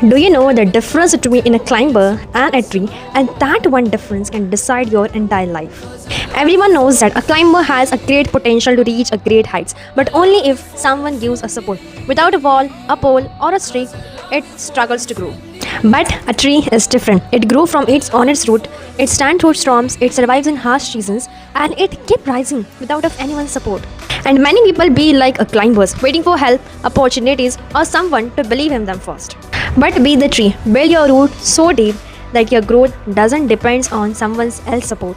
Do you know the difference between a climber and a tree? And that one difference can decide your entire life. Everyone knows that a climber has a great potential to reach a great heights, but only if someone gives a support. Without a wall, a pole, or a string, it struggles to grow. But a tree is different. It grew from its root, it stands through storms, it survives in harsh seasons, and it keeps rising without of anyone's support. And many people be like a climbers, waiting for help, opportunities, or someone to believe in them first. But be the tree. Build your root so deep that your growth doesn't depend on someone else's support.